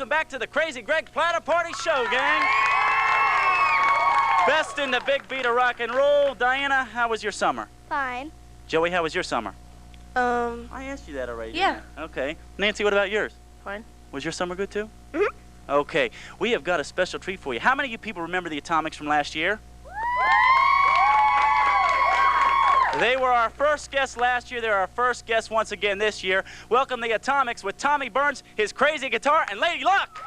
welcome back to the Crazy Greg Platter Party Show, gang. Best in the big beat of rock and roll. Diana, how was your summer? Fine. Joey, how was your summer? I asked you that already. Yeah. Didn't I? Okay. Nancy, what about yours? Fine. Was your summer good too? Mhm. Okay. We have got a special treat for you. How many of you people remember the Atomics from last year? They were our first guests last year. They're our first guests once again this year. Welcome the Atomics with Tommy Burns, his crazy guitar, and Lady Luck.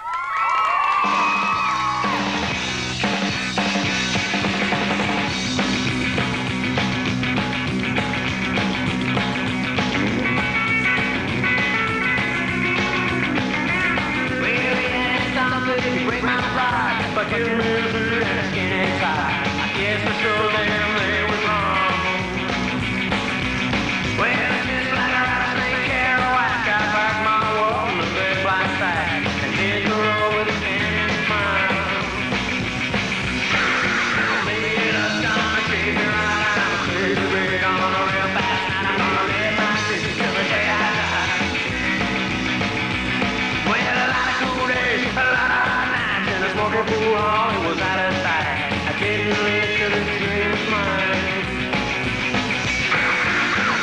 But you lose and skinny tie. I guess for sure damn they was wrong. Well, it's just like I think Kerouac. I packed my wall in a big black sack and did the road with a candy smile. Maybe that's gonna treat me right. I'm crazy, baby, on a real fast night. I'm gonna live my dreams till the day I die. Well, a lot of cool days, a lot of smoking pool hall, it was out of sight. I didn't live till the dream was mine.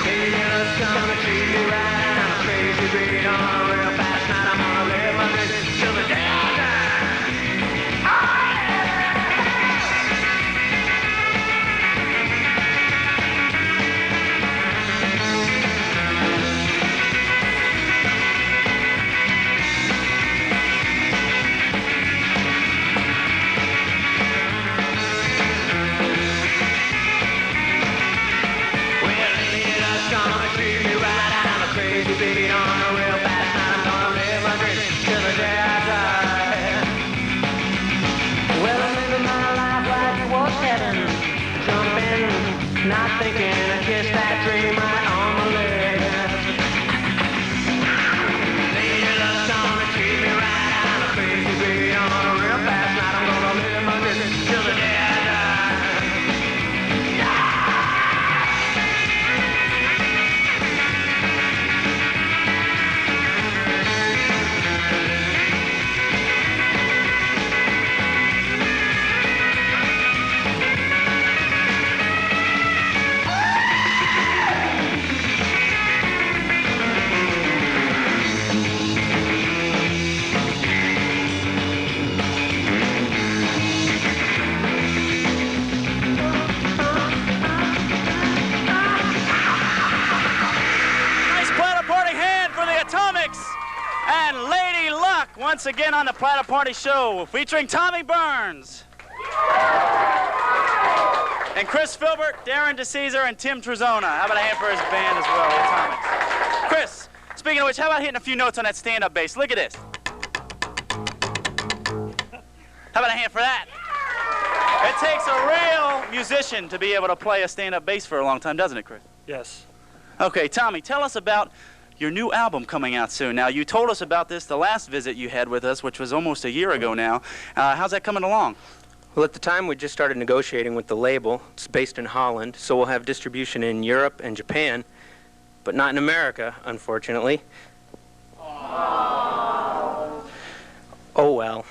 Maybe it's gonna treat me right. I'm a crazy beat on a real fast night. I'm gonna live my dreams till the day I die. Oh, beat on a real fast night. I'm gonna live my dreams till the day I die. Well, I'm living my life like it was heaven. Jumping, not thinking, I kissed that dream right on my lips. Lady love's gonna treat me right. I'm a crazy beat on a real fast night. I'm gonna live my dreams till the day I die. And Lady Luck, once again on the Platter Party Show, featuring Tommy Burns. And Chris Filbert, Darren DeCesar, and Tim Trezona. How about a hand for his band as well, the Atomics? Chris, speaking of which, how about hitting a few notes on that stand-up bass? Look at this. How about a hand for that? It takes a real musician to be able to play a stand-up bass for a long time, doesn't it, Chris? Yes. Okay, Tommy, tell us about your new album coming out soon. Now, you told us about this the last visit you had with us, which was almost a year ago now. How's that coming along? Well, at the time, we just started negotiating with the label. It's based in Holland, so we'll have distribution in Europe and Japan, but not in America, unfortunately. Oh, well.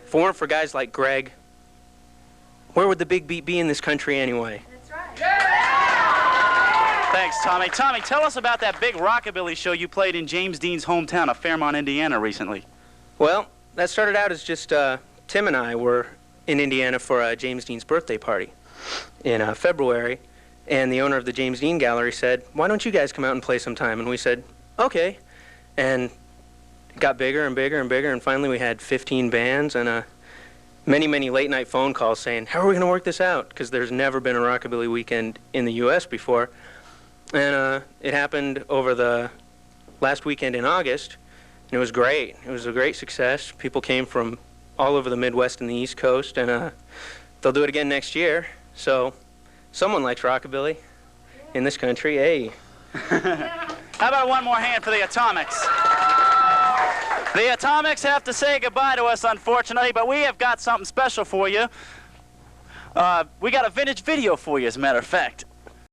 If it weren't for guys like Greg, where would the big beat be in this country anyway? That's right. Thanks, Tommy. Tommy, tell us about that big rockabilly show you played in James Dean's hometown of Fairmont, Indiana recently. Well, that started out as just Tim and I were in Indiana for James Dean's birthday party in February, and the owner of the James Dean Gallery said, "Why don't you guys come out and play sometime?" And we said, "Okay." And it got bigger and bigger and bigger, and finally we had 15 bands and many, many late-night phone calls saying, "How are we going to work this out?" Because there's never been a rockabilly weekend in the U.S. before. And it happened over the last weekend in August, and it was great. It was a great success. People came from all over the Midwest and the East Coast, and they'll do it again next year. So someone likes rockabilly in this country. Hey. How about one more hand for the Atomics? The Atomics have to say goodbye to us, unfortunately, but we have got something special for you. We got a vintage video for you, as a matter of fact.